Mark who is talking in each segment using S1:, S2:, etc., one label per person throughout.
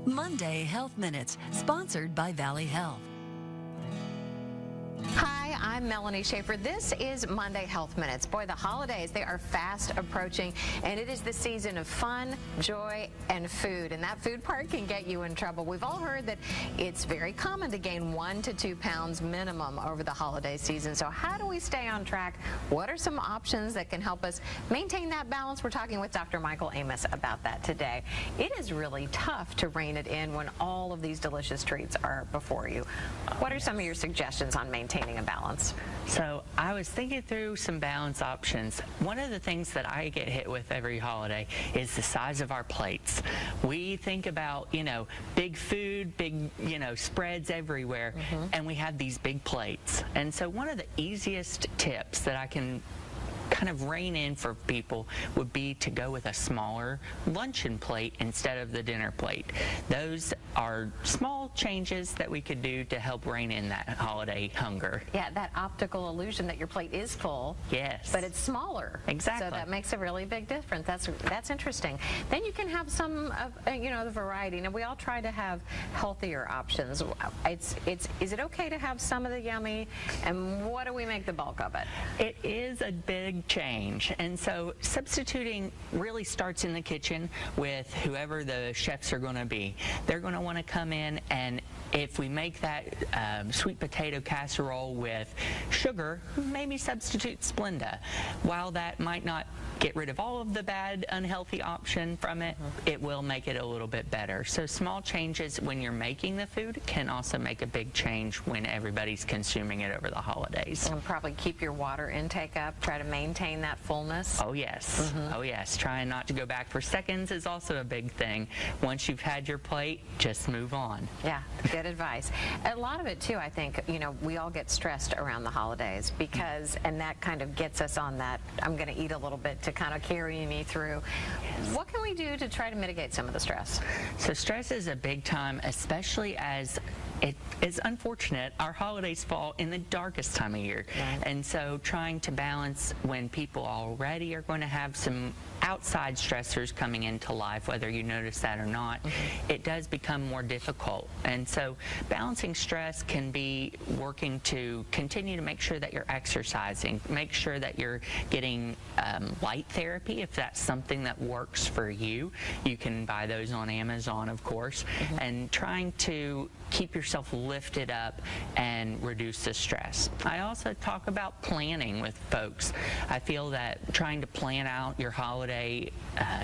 S1: Monday Health Minutes, sponsored by Valley Health.
S2: Hi, I'm Melanie Schaefer. This is Monday Health Minutes. Boy, the holidays, they are fast approaching, and it is the season of fun, joy, and food. And that food part can get you in trouble. We've all heard that it's very common to gain 1 to 2 pounds minimum over the holiday season. So how do we stay on track? What are some options that can help us maintain that balance? We're talking with Dr. Michael Amos about that today. It is really tough to rein it in when all of these delicious treats are before you. What are some of your suggestions on maintaining a balance?
S3: So I was thinking through some balance options. One of the things that I get hit with every holiday is the size of our plates. We think about, big food, big, spreads everywhere, and we have these big plates. And so one of the easiest tips that I can kind of rein in for people would be to go with a smaller luncheon plate instead of the dinner plate. Those are small changes that we could do to help rein in that holiday hunger.
S2: Yeah, that optical illusion that your plate is full.
S3: Yes.
S2: But it's smaller.
S3: Exactly.
S2: So that makes a really big difference. That's interesting. Then you can have some of, the variety. Now, we all try to have healthier options. Is it okay to have some of the yummy, and what do we make the bulk of it?
S3: It is a big change, and so substituting really starts in the kitchen with whoever the chefs are going to be. They're going to want to come in, and if we make that sweet potato casserole with sugar, maybe substitute Splenda. While that might not get rid of all of the bad, unhealthy option from it, it will make it a little bit better. So small changes when you're making the food can also make a big change when everybody's consuming it over the holidays.
S2: And probably keep your water intake up, try to maintain that fullness.
S3: Oh yes, oh yes. Trying not to go back for seconds is also a big thing. Once you've had your plate, just move on.
S2: Yeah, good advice. A lot of it too, I think, we all get stressed around the holidays because, and that kind of gets us on that, I'm going to eat a little bit to kind of carry me through. What can we do to try to mitigate some of the stress?
S3: So stress is a big time, especially as it is unfortunate our holidays fall in the darkest time of year.
S2: Right.
S3: And so trying to balance when people already are going to have some outside stressors coming into life, whether you notice that or not, it does become more difficult. And so balancing stress can be working to continue to make sure that you're exercising, make sure that you're getting light therapy if that's something that works for you. You can buy those on Amazon, of course, and trying to keep yourself lifted up and reduce the stress. I also talk about planning with folks. I feel that trying to plan out your holiday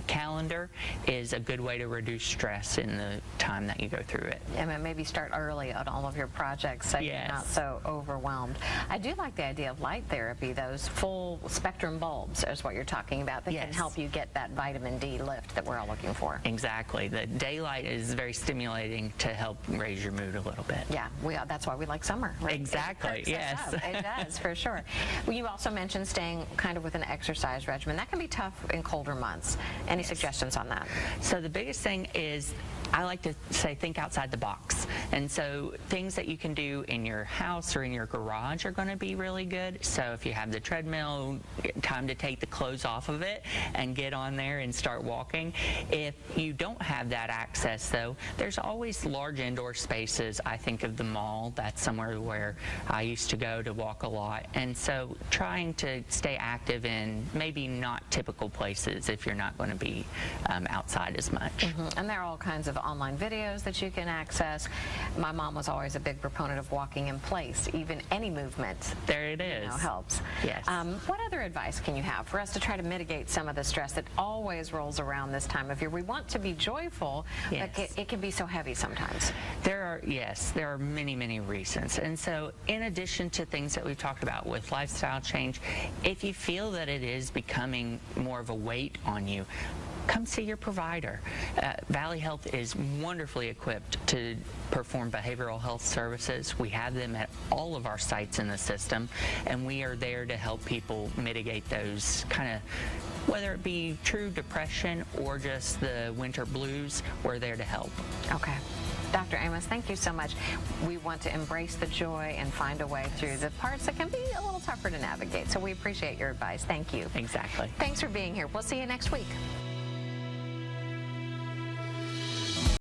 S3: calendar is a good way to reduce stress in the time that you go through it.
S2: And maybe start early on all of your projects so you're not so overwhelmed. I do like the idea of light therapy. Those full spectrum bulbs is what you're talking about. That can help you get that vitamin D lift that we're all looking for.
S3: Exactly. The daylight is very stimulating to help raise your mood a little bit.
S2: Yeah, that's why we like summer. Right?
S3: Exactly, yes.
S2: It does, for sure. Well, you also mentioned staying kind of with an exercise regimen. That can be tough in colder months. Any suggestions on that?
S3: So the biggest thing is, I like to say, think outside the box. And so things that you can do in your house or in your garage are going to be really good. So if you have the treadmill, time to take the clothes off of it and get on there and start walking. If you don't have that access, though, there's always large indoor spaces. I think of the mall. That's somewhere where I used to go to walk a lot. And so trying to stay active in maybe not typical places if you're not going to be outside as much.
S2: And there are all kinds of online videos that you can access. My mom was always a big proponent of walking in place. Even any movement
S3: there it is
S2: helps.
S3: Yes.
S2: What other advice can you have for us to try to mitigate some of the stress that always rolls around this time of year? We want to be joyful, but it can be so heavy sometimes.
S3: There are many reasons. And so in addition to things that we've talked about with lifestyle change, if you feel that it is becoming more of a weight on you, come see your provider. Valley Health is wonderfully equipped to perform behavioral health services. We have them at all of our sites in the system, and we are there to help people mitigate those kind of, whether it be true depression or just the winter blues, we're there to help.
S2: Okay. Dr. Amos, thank you so much. We want to embrace the joy and find a way through the parts that can be a little tougher to navigate. So we appreciate your advice. Thank you.
S3: Exactly.
S2: Thanks for being here. We'll see you next week.